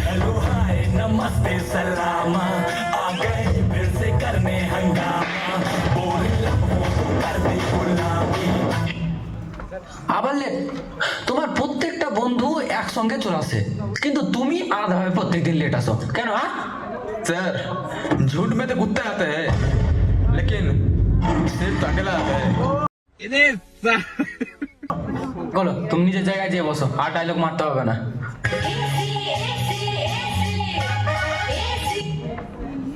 Hello hi नमस्ते सलामा आ गए फिर से करने हंगामा बोल लम्हों को कर दे गुलामी। আবার লেট। তোমার প্রত্যেকটা বন্ধু একসঙ্গে চলে আসে, কিন্তু তুমি আলাদাভাবে প্রত্যেকদিন লেট আসো কেন? হ্যাঁ सर, झूठ में तो कुत्ता आता है, लेकिन सिर्फ अकेला आता है। বলো, তুমি নিজের জায়গায় যেয়ে বসো, আর ডায়লগ মারতে হবে না।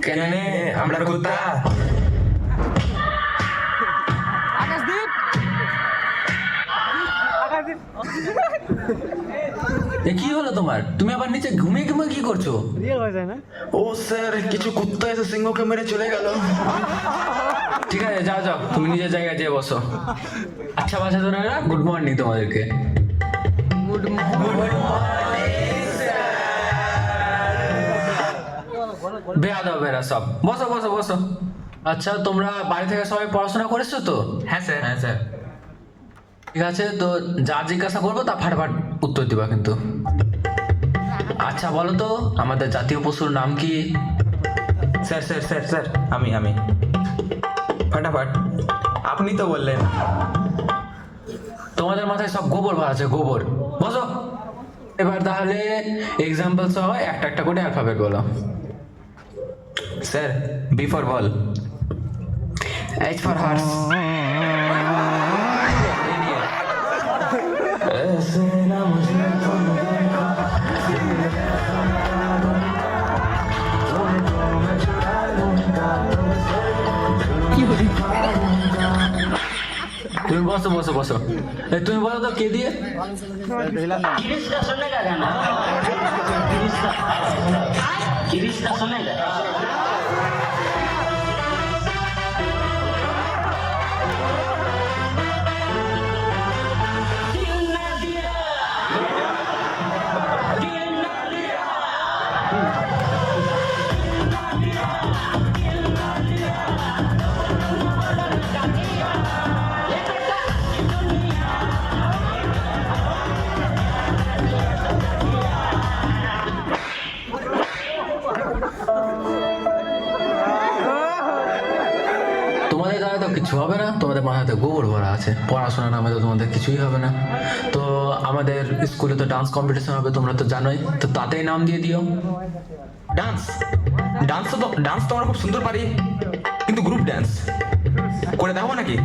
কেন আমরা কুত্তা। এ কি হলো তোমার? তুমি আবার নিচে ঘুমিয়ে ঘুমিয়ে কি করছো? ও স্যার, কিছু কুত্তা এসে সিংহকে মেরে চলে গেল। ঠিক আছে, যাও যাও, তুমি নিজের জায়গায় যেয়ে বসো। আচ্ছা বাচ্চা তোরা, গুড মর্নিং তোমাদেরকে। গুড মর্নিং বেয়াদবেরা সব। বসো বসো বসো। আচ্ছা, তোমরা বাড়ি থেকে সবাই পড়াশোনা করেছো তো? হ্যাঁ স্যার, হ্যাঁ স্যার। ঠিক আছে, তো যা জিজ্ঞাসা করবো তা ফাটাফাট উত্তর দিবা কিন্তু। আচ্ছা বলো তো, আমাদের জাতীয় পশুর নাম কি? স্যার স্যার স্যার স্যার, আমি ফাটাফাট আপনি তো বললেন। তোমাদের মাথায় সব গোবর ভরা আছে, গোবর। বসো। এবার তাহলে এক্সাম্পল সহ একটা একটা করে অ্যালফাবেট বলো। Sir, B for ball. H for horse. তুমি বসো বসো বসো। তুমি বলো তো কে দিয়ে? किरिश्ता सुनेगा गाना किरिश्ता सुनेगा তোমাদের দ্বারা তো কিছু হবে না, তোমাদের মাথাতে গোবর ভরা আছে। পড়াশোনা নামে তো তোমাদের কিছুই হবে না। তো আমাদের স্কুলে তো ডান্স কম্পিটিশন হবে, তোমরা তো জানোই, তো তাতেই নাম দিয়ে দিও। ডান্স ডান্স তো আমরা খুব সুন্দর পারি, কিন্তু গ্রুপ ডান্স করে দেখাবো নাকি?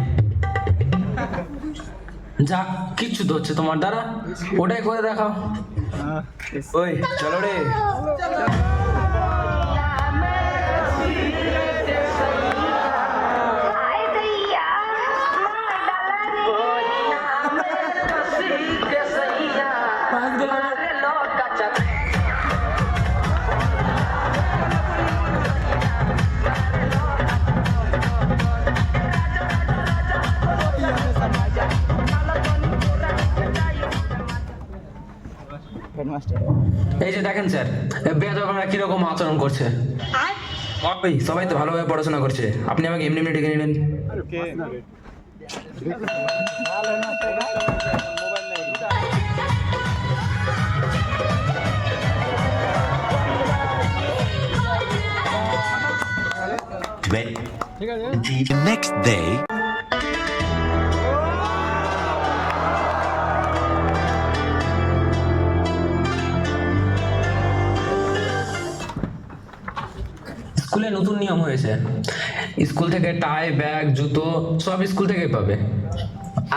যা কিচ্ছু তো হচ্ছে তোমার দ্বারা, ওটাই করে দেখাও। ওই চলো রে। এই যে দেখেন স্যার, বেয়াদবরা কিরকম আচরণ করছে। ওই সবাই তো ভালোভাবে পড়াশোনা করছে, আপনি আমাকে এমনি এমনি ডেকে নিলেন। The next day. স্কুলে নতুন নিয়ম হয়েছে, স্কুল থেকে টাই ব্যাগ জুতো সব স্কুল থেকে পাবে।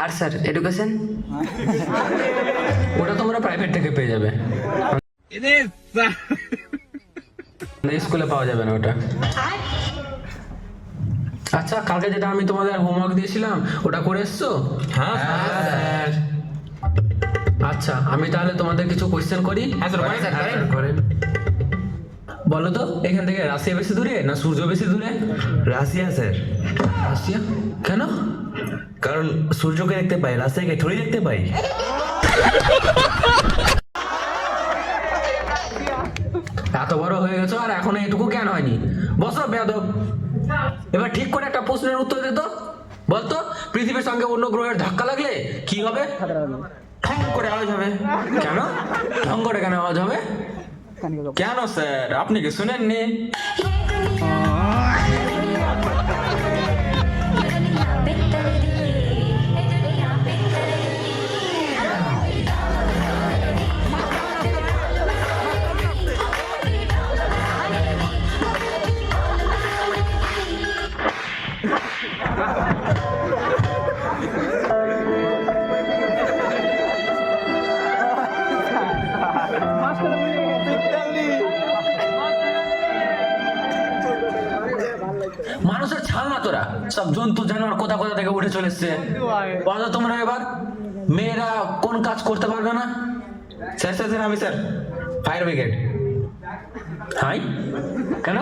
আর স্যার এডুকেশন? ওটা তোমরা প্রাইভেট থেকে পেয়ে যাবে, স্কুলে পাওয়া যাবে না ওটা। আচ্ছা, কালকে যেটা আমি তোমাদের হোমওয়ার্ক দিয়েছিলাম ওটা করে এসছো? হ্যাঁ স্যার। আচ্ছা, আমি তাহলে তোমাদের কিছু কোয়েশ্চেন করি। করেন। বলো তো, এখান থেকে রাশিয়া বেশি দূরে না সূর্য বেশি দূরে? Russia sir. রাশিয়া কেন? কারণ সূর্যকে দেখতে পাই, রাশিয়াকে থোড়ি দেখতে পাই। এত বড় হয়ে গেছো আর এখনো এটুকু জ্ঞান হয়নি? বসো বেয়াদব। এবার ঠিক করে একটা প্রশ্নের উত্তর দে তো। বলতো, পৃথিবীর সঙ্গে অন্য গ্রহের ধাক্কা লাগলে কি হবে? ঠং করে আওয়াজ হবে। কেন ঢং করে কেন আওয়াজ হবে? কেন স্যার, আপনি কি শুনেননি? মানুষের ছাল না তোরা, সব জন্তু জানোয়ার কোথা কোথা থেকে উঠে চলে এসছে। বলো তোমরা এবার মেয়েরা কোন কাজ করতে পারবে না? স্যার স্যার স্যার আমি স্যার ফায়ার ব্রিগেড। হাই কেন?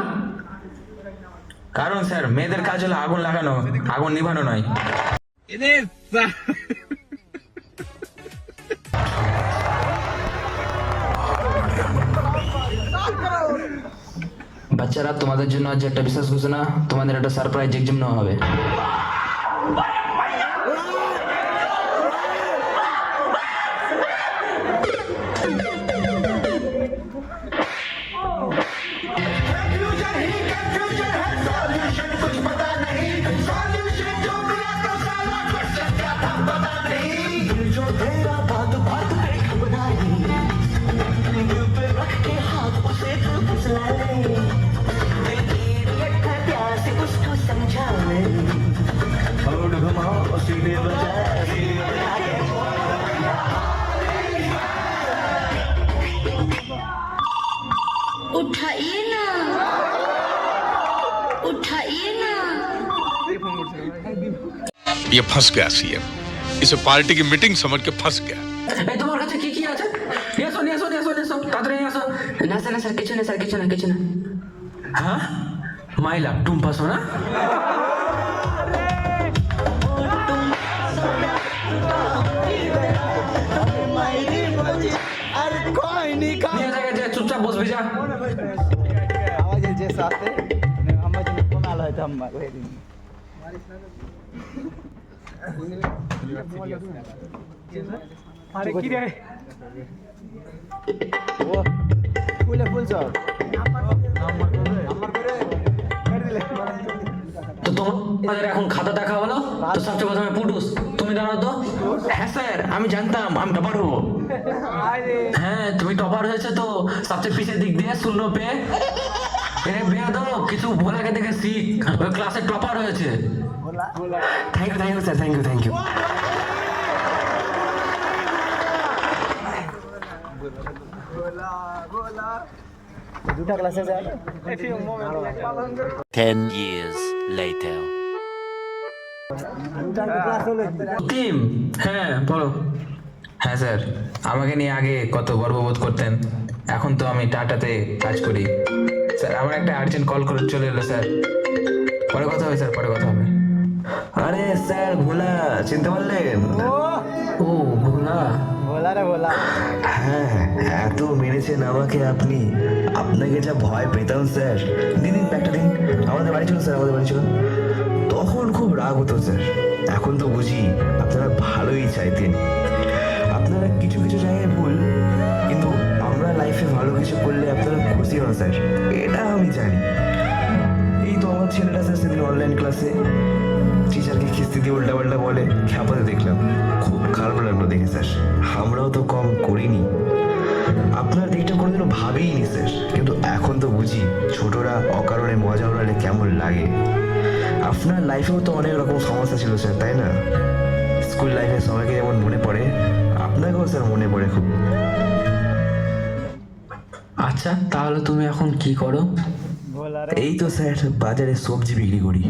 কারণ স্যার মেয়েদের কাজ হলো আগুন লাগানো, আগুন নিভানো নয়। বাচ্চারা, তোমাদের জন্য আজ একটা বিশেষ ঘোষণা, তোমাদের একটা সারপ্রাইজ এক্সাম নেওয়া হবে। उठाइए ना, उठाइए ना। ये फंस गया सीएम, इसे पार्टी की मीटिंग समझ के फंस गया। এই তোমার কাছে কি কি আছে? নিয়ে এসো নিয়ে এসো নিয়ে এসো নিয়ে এসো, তাড়াতাড়ি নিয়ে এসো। না স্যার, না স্যার, কিছু না স্যার, কিছু না, কিছু না। হ্যাঁ মাইলা টুম্পা সোনা, নিয়ে জায়গায় যে চুপচাপ বসবি যা। आवाज जे साथे अम्मा जी फोन आला है अम्मा को दिन अरे की रे वो फुल सर नंबर করে कर दिले তো তোমাদের এখন খাতা দেখা হলো তো সবচেয়ে প্রথমে পুটুস তুমি দাঁড়াও তো। হ্যাঁ স্যার, আমি জানতাম আমি টপার হবো। হ্যাঁ তুমি টপার হয়েছে তো সবচেয়ে পিছের দিক দিয়ে শূন্য পেয়ে এরে বেয়াদব কিছু ভোলাকে দেখে শিখ, ওই ক্লাসে টপার হয়েছে। Thank you sir, thank you. দুটা ক্লাসে যায় 10 years later. দুটা ক্লাস হলো টিম হ্যাঁ বলো। হ্যাঁ স্যার, আমাকে নিয়ে আগে কত গর্ববোধ করতেন, এখন তো আমি টাটাতে কাজ করি। স্যার আমার একটা আর্জেন্ট কল করে চলে এলো স্যার, পরে কথা হবে স্যার, পরে কথা হবে। আরে স্যার ভোলা চিনতে পারলেন? ও ভোলা, बोला रे बोला হ্যাঁ এত মেরেছেন আমাকে আপনি, আপনাকে যা ভয় পেতাম স্যার। দিন একটা দিন আমাদের বাড়ি চলুন স্যার, আমাদের বাড়ি চলুন। তখন খুব রাগ হতো স্যার, এখন তো বুঝি আপনারা ভালোই চাইতেন। আপনারা কিছু কিছু জায়গায় ভুল, কিন্তু আমরা লাইফে ভালো কিছু করলে আপনারা খুশি হন স্যার, এটা আমি জানি। এই তো আমার ছেলেটা স্যার সেদিন অনলাইন ক্লাসে টিচারকে খিস্তি দিয়ে উল্টাপাল্টা বলে, খ্যাপাতে দেখলাম, খুব খারাপ লাগলো দেখে স্যার। আমরাও তো কম করিনি, আপনার দিকটা কোনোদিনও ভাবিনি স্যার, কিন্তু এখন তো বুঝি ছোটরা অকারণে মজা উড়ালে কেমন লাগে। আপনার লাইফেও তো অনেক রকম সমস্যা ছিল স্যার, তাই না? স্কুল লাইফে সবাইকে যেমন মনে পড়ে, আপনাকেও স্যার মনে পড়ে খুব। আচ্ছা তাহলে তুমি এখন কি করো? बोला এই তো স্যার বাজারে সবজি বিক্রি করি।